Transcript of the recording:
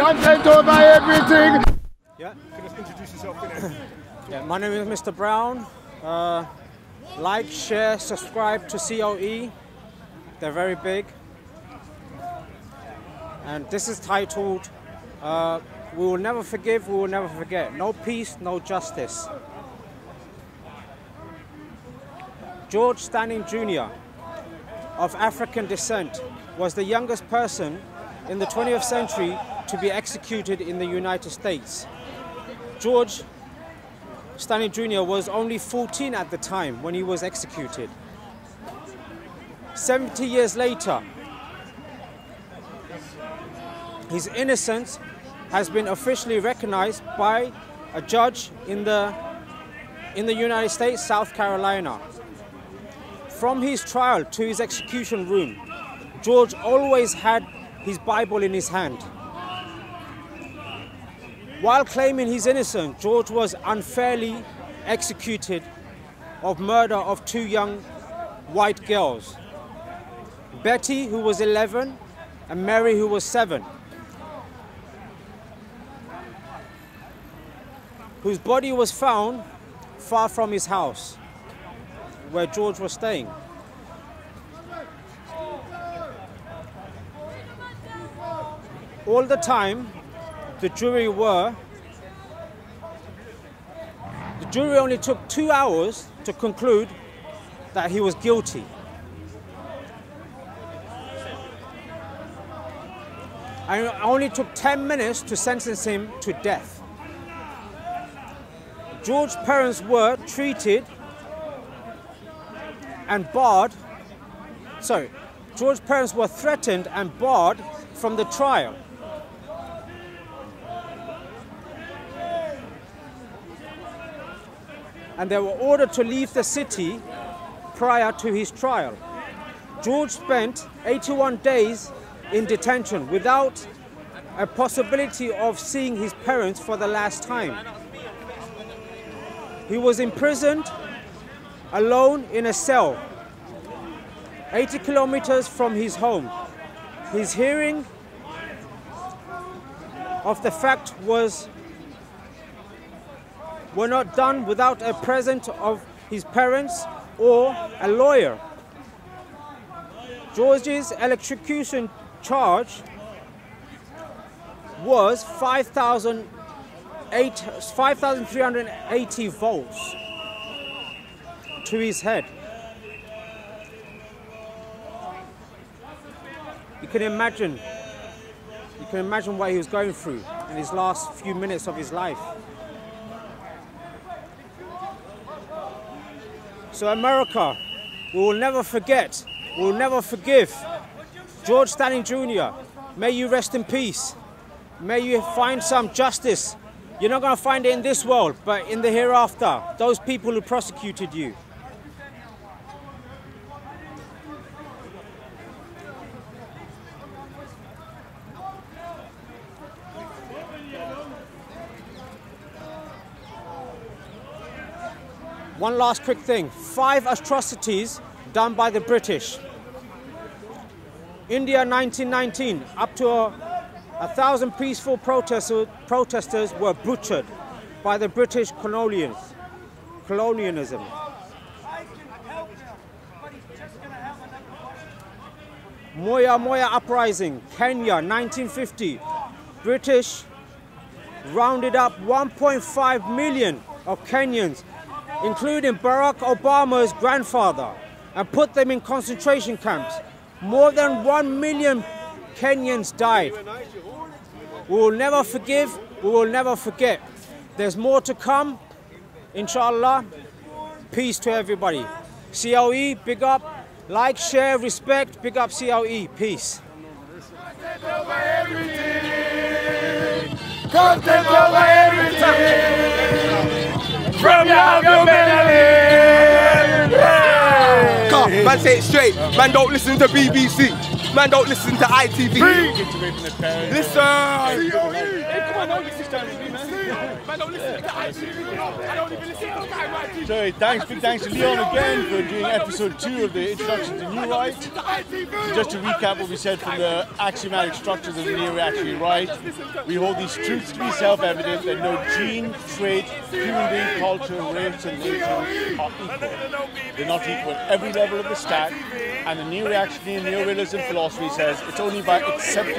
content over everything. Yeah, can you just introduce yourself? Yeah, my name is Mr. Brown. Like, share, subscribe to COE. They're very big. And this is titled, We Will Never Forgive, We Will Never Forget. No peace, no justice. George Stanning Jr. of African descent was the youngest person in the 20th century to be executed in the United States. George Stanning Jr. was only 14 at the time when he was executed. 70 years later, his innocence has been officially recognized by a judge in the United States, South Carolina. From his trial to his execution room, George always had his Bible in his hand. While claiming his innocence, George was unfairly executed of murder of two young white girls, Betty, who was 11, and Mary, who was 7, whose body was found far from his house, where George was staying. All the time, the jury only took 2 hours to conclude that he was guilty. And it only took 10 minutes to sentence him to death. George's parents were treated and barred, George's parents were threatened and barred from the trial. And they were ordered to leave the city prior to his trial. George spent 81 days in detention without a possibility of seeing his parents for the last time. He was imprisoned alone in a cell, 80 kilometers from his home. His hearing of the fact were not done without a presence of his parents or a lawyer. George's electrocution charge was 5,380 volts to his head. You can imagine what he was going through in his last few minutes of his life. So America, we will never forget, we will never forgive. George Stanning Jr., may you rest in peace. May you find some justice. You're not going to find it in this world, but in the hereafter, those people who prosecuted you. One last quick thing. 5 atrocities done by the British. India 1919, up to 1,000 peaceful protesters were butchered by the British colonialism. Moya Moya uprising, Kenya 1950. British rounded up 1.5 million of Kenyans, including Barack Obama's grandfather, and put them in concentration camps. More than 1 million Kenyans died. We will never forgive, we will never forget. There's more to come, inshallah. Peace to everybody. COE, big up. Like, share, respect, big up COE. Peace. Content over everything. From now to Medellin. Man, say it straight. Man, don't listen to BBC. Man don't listen to ITV. Get away from the parents. Listen. Hey, Come on, don't listen to ITV, man. Man don't listen to ITV. I don't even listen to the guy on ITV. So big thanks to Leon again for doing episode 2 of the introduction to New Right. Just to recap what we said from the axiomatic structures of the neo-reactionary right, we hold these truths to be self-evident that no gene, trait, human being, culture, race and nature are equal. They're not equal at every level of the stack, and the neo-reactionary and neo-realism philosophy says it's only by accepting